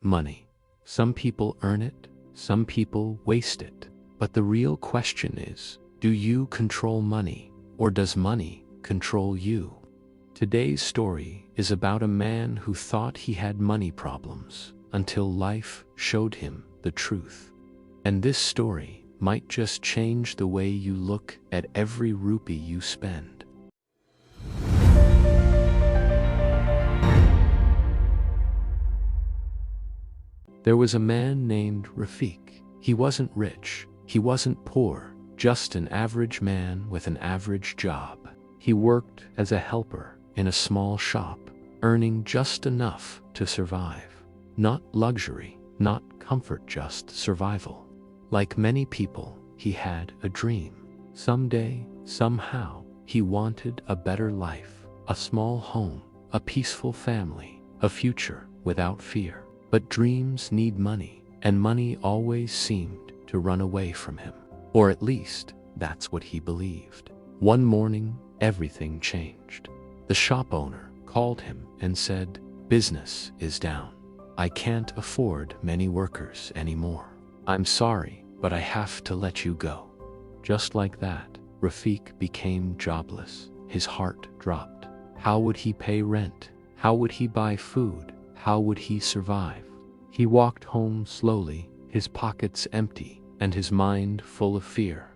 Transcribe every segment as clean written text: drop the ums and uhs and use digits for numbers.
money. Some people earn it, some people waste it. But the real question is, do you control money, or does money control you? Today's story is about a man who thought he had money problems until life showed him the truth. And this story might just change the way you look at every rupee you spend. There was a man named Rafiq. He wasn't rich, he wasn't poor, just an average man with an average job. He worked as a helper in a small shop, earning just enough to survive. Not luxury, not comfort, just survival. Like many people, he had a dream. Someday, somehow, he wanted a better life, a small home, a peaceful family, a future without fear. But dreams need money, and money always seemed to run away from him. Or at least, that's what he believed. One morning, everything changed. The shop owner called him and said, "Business is down. I can't afford many workers anymore. I'm sorry, but I have to let you go." Just like that, Rafiq became jobless. His heart dropped. How would he pay rent? How would he buy food? How would he survive? He walked home slowly, his pockets empty and his mind full of fear.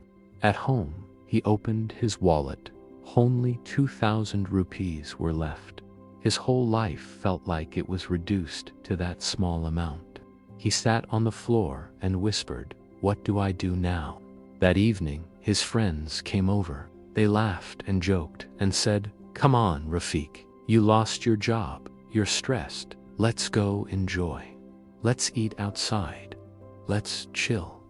At home, he opened his wallet. Only 2,000 rupees were left. His whole life felt like it was reduced to that small amount. He sat on the floor and whispered, "What do I do now?" That evening, his friends came over. They laughed and joked and said, "Come on, Rafiq, you lost your job, you're stressed. Let's go enjoy. Let's eat outside. Let's chill."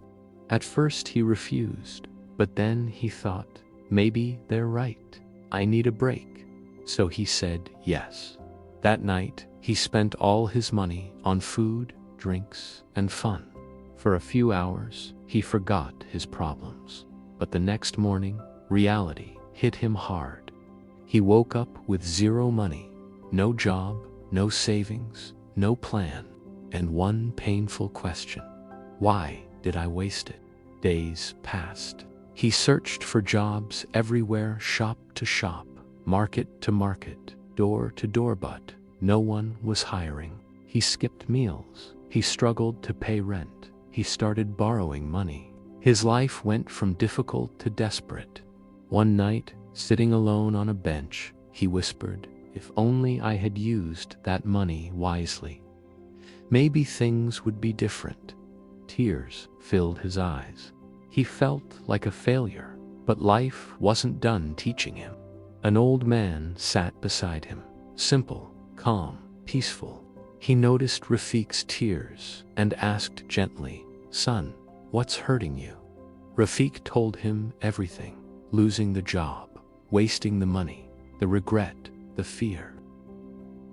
At first he refused, but then he thought, maybe they're right. I need a break. So he said yes. That night, he spent all his money on food, drinks, and fun. For a few hours, he forgot his problems. But the next morning, reality hit him hard. He woke up with zero money, no job, no savings, no plan, and one painful question: why did I waste it? Days passed. He searched for jobs everywhere, shop to shop, market to market, door to door, but no one was hiring. He skipped meals. He struggled to pay rent. He started borrowing money. His life went from difficult to desperate. One night, sitting alone on a bench, he whispered, "If only I had used that money wisely, maybe things would be different." Tears filled his eyes. He felt like a failure, but life wasn't done teaching him. An old man sat beside him, simple, calm, peaceful. He noticed Rafiq's tears and asked gently, "Son, what's hurting you?" Rafiq told him everything: losing the job, wasting the money, the regret, the fear.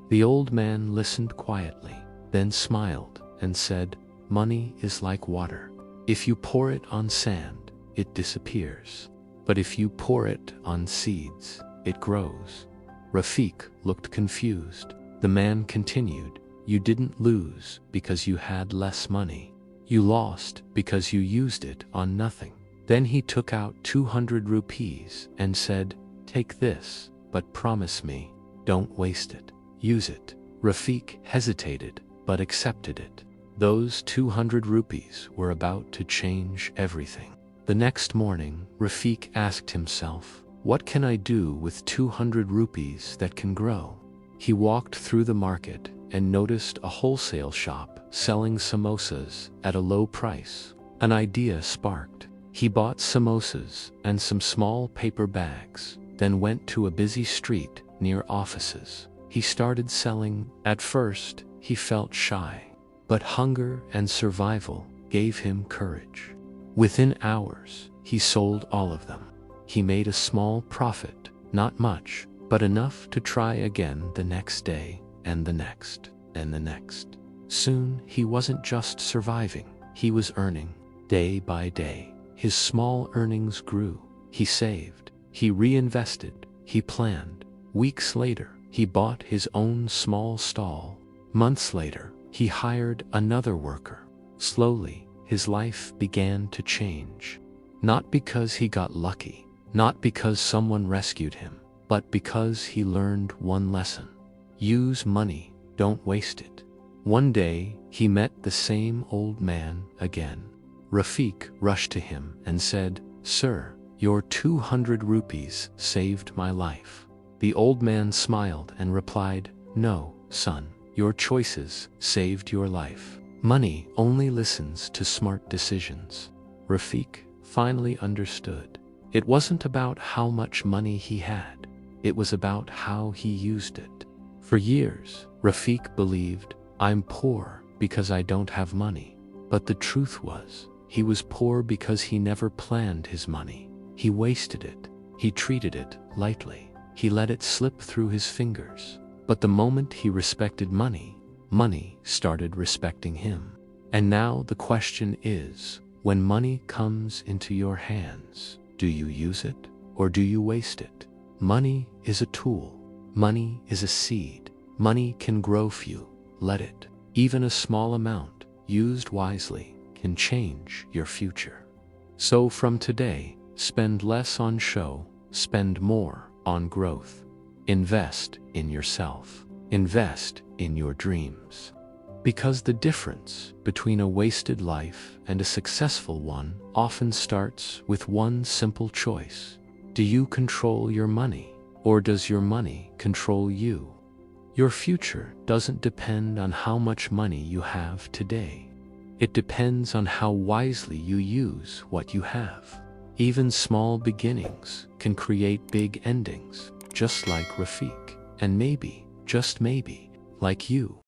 The old man listened quietly, then smiled and said, "Money is like water. If you pour it on sand, it disappears. But if you pour it on seeds, it grows." Rafiq looked confused. The man continued, "You didn't lose because you had less money. You lost because you used it on nothing." Then he took out 200 rupees and said, "Take this, but promise me, don't waste it. Use it." Rafiq hesitated, but accepted it. Those 200 rupees were about to change everything. The next morning, Rafiq asked himself, "What can I do with 200 rupees that can grow?" He walked through the market and noticed a wholesale shop selling samosas at a low price. An idea sparked. He bought samosas and some small paper bags, then went to a busy street near offices. He started selling. At first, he felt shy, but hunger and survival gave him courage. Within hours, he sold all of them. He made a small profit, not much, but enough to try again the next day, and the next, and the next. Soon, he wasn't just surviving, he was earning. Day by day, his small earnings grew. He saved, he reinvested, he planned. Weeks later, he bought his own small stall. Months later, He hired another worker. Slowly, his life began to change. Not because he got lucky, not because someone rescued him, but because he learned one lesson. Use money, don't waste it. One day, he met the same old man again. Rafiq rushed to him and said, "Sir, your 200 rupees saved my life." The old man smiled and replied, "No, son, your choices saved your life. Money only listens to smart decisions." Rafiq finally understood. It wasn't about how much money he had. It was about how he used it. For years, Rafiq believed, "I'm poor because I don't have money." But the truth was, he was poor because he never planned his money. He wasted it. He treated it lightly. He let it slip through his fingers. But the moment he respected money, money started respecting him. And now the question is, when money comes into your hands, do you use it or do you waste it? Money is a tool. Money is a seed. Money can grow for you. Let it. Even a small amount, used wisely, can change your future. So from today, spend less on show, spend more on growth. Invest in yourself. Invest in your dreams. Because the difference between a wasted life and a successful one often starts with one simple choice. Do you control your money, or does your money control you? Your future doesn't depend on how much money you have today. It depends on how wisely you use what you have. Even small beginnings can create big endings, just like Rafiq, and maybe, just maybe, like you.